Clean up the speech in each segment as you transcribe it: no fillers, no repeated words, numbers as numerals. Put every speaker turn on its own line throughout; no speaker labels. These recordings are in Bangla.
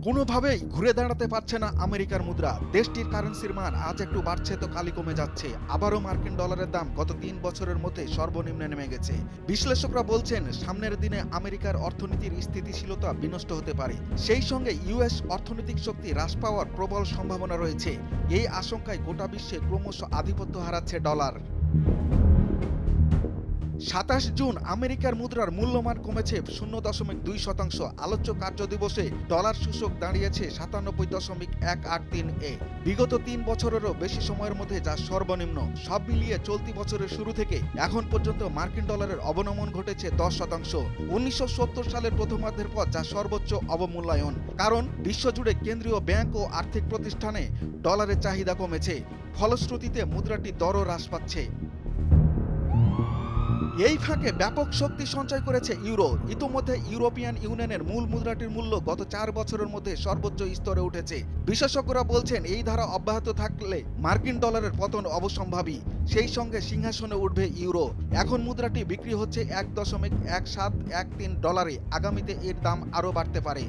কোনোভাবেই ঘুরে দাঁড়াতে পারছে না আমেরিকার মুদ্রা। দেশটির কারেন্সির মান আজ একটু বাড়ছে তো কালই কমে যাচ্ছে। আবারও মার্কিন ডলারের দাম গত ৩ বছরের মধ্যে সর্বনিম্নে নেমে গেছে। বিশ্লেষকরা বলছেন সামনের দিনে আমেরিকার অর্থনীতির স্থিতিশীলতা বিনষ্ট হতে পারে। সেই সঙ্গে ইউএস অর্থনৈতিক শক্তি হ্রাস পাওয়ার প্রবল সম্ভাবনা রয়েছে। এই আশঙ্কায় গোটা বিশ্বে ক্রমশ আধিপত্য হারাচ্ছে ডলার। ২৭ জুন আমেরিকার মুদ্রার মূল্যমান কমেছে ০.২%। আলোচ্য কার্যদিবসে ডলার সূচক দাঁড়িয়েছে ৯৭.১৮৩ বিগত ৩ বছরেরও বেশি সময়ের মধ্যে যা সর্বনিম্ন। সব মিলিয়ে চলতি বছরের শুরু থেকে এখন পর্যন্ত মার্কিন ডলারের অবনমন ঘটেছে ১০%। ১৯৭০ সালের প্রথমার্ধের পর যা সর্বোচ্চ অবমূল্যায়ন। কারণ বিশ্বজুড়ে কেন্দ্রীয় ব্যাংক ও আর্থিক প্রতিষ্ঠানে ডলারের চাহিদা কমেছে। ফলশ্রুতিতে মুদ্রাটি দরও হ্রাস পাচ্ছে। এই ফাঁকে ব্যাপক শক্তি সঞ্চয় করেছে ইউরো। ইতোমধ্যে ইউরোপিয়ান ইউনিয়নের মূল মুদ্রাটির মূল্য গত ৪ বছরের মধ্যে সর্বোচ্চ স্তরে উঠেছে। বিশেষজ্ঞরা বলছেন এই ধারা অব্যাহত থাকলে মার্কিন ডলারের পতন অবশ্যম্ভাবী। সেই সঙ্গে সিংহাসনে উঠবে ইউরো। এখন মুদ্রাটি বিক্রি হচ্ছে $১.1713। আগামীতে এর দাম আরও বাড়তে পারে।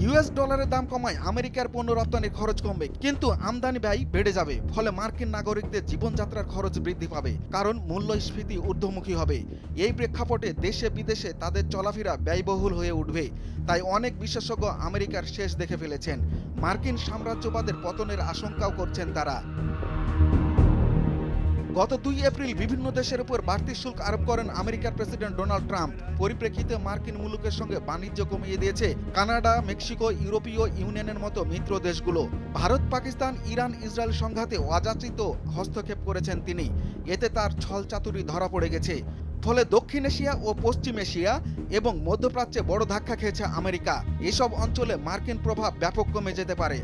ইউএস ডলারের দাম কমায় আমেরিকার পণ্য রপ্তানির খরচ কমবে, কিন্তু আমদানি ব্যয় বেড়ে যাবে। ফলে মার্কিন নাগরিকদের জীবনযাত্রার খরচ বৃদ্ধি পাবে, কারণ মূল্যস্ফীতি ঊর্ধ্বমুখী হবে। এই প্রেক্ষাপটে দেশে বিদেশে তাদের চলাফেরা ব্যয়বহুল হয়ে উঠবে। তাই অনেক বিশেষজ্ঞ আমেরিকার শেষ দেখে ফেলেছেন। মার্কিন সাম্রাজ্যবাদের পতনের আশঙ্কাও করছেন তারা। গত ২ এপ্রিল বিভিন্ন দেশের উপর বাড়তি শুল্ক আরোপ করেন আমেরিকার প্রেসিডেন্ট ডোনাল্ড ট্রাম্প। পরিপ্রেক্ষিতে মার্কিন মুলুকের সঙ্গে বাণিজ্য কমিয়ে দিয়েছে কানাডা, মেক্সিকো, ইউরোপীয় ইউনিয়নের মতো মিত্র দেশগুলো। ভারত, পাকিস্তান, ইরান, ইসরায়েল সংঘাতে অযাচিত হস্তক্ষেপ করেছেন তিনি। এতে তার ছলচাতুরি ধরা পড়ে গেছে। ফলে দক্ষিণ এশিয়া ও পশ্চিম এশিয়া এবং মধ্যপ্রাচ্যে বড় ধাক্কা খেয়েছে আমেরিকা। এসব অঞ্চলে মার্কিন প্রভাব ব্যাপক কমে যেতে পারে।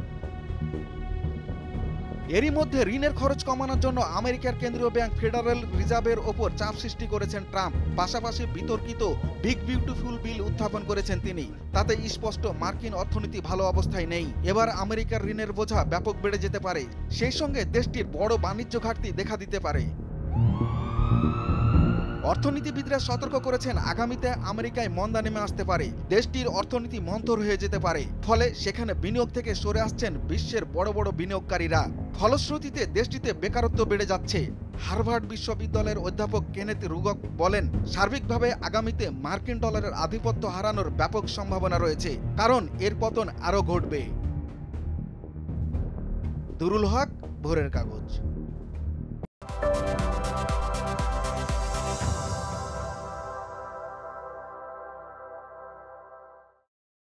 এরই মধ্যে ঋণের খরচ কমানোর জন্য আমেরিকার কেন্দ্রীয় ব্যাংক ফেডারেল রিজার্ভের ওপর চাপ সৃষ্টি করেছেন ট্রাম্প। পাশাপাশি বিতর্কিত বিগ বিউটিফুল বিল উত্থাপন করেছেন তিনি। তাতে স্পষ্ট মার্কিন অর্থনীতি ভালো অবস্থায় নেই। এবার আমেরিকার ঋণের বোঝা ব্যাপক বেড়ে যেতে পারে। সেই সঙ্গে দেশটির বড় বাণিজ্য ঘাটতি দেখা দিতে পারে। অর্থনীতিবিদরা সতর্ক করেছেন আগামীতে আমেরিকায় মন্দা নেমে আসতে পারে। দেশটির অর্থনীতি মন্থর হয়ে যেতে পারে। ফলে সেখানে বিনিয়োগ থেকে সরে আসছেন বিশ্বের বড় বড় বিনিয়োগকারীরা। ফলশ্রুতিতে দেশটিতে বেকারত্ব বেড়ে যাচ্ছে। হার্ভার্ড বিশ্ববিদ্যালয়ের অধ্যাপক কেনেথ রুগক বলেন, সার্বিকভাবে আগামীতে মার্কিন ডলারের আধিপত্য হারানোর ব্যাপক সম্ভাবনা রয়েছে, কারণ এর পতন আরও ঘটবে। দুরুল হক, ভোরের কাগজ।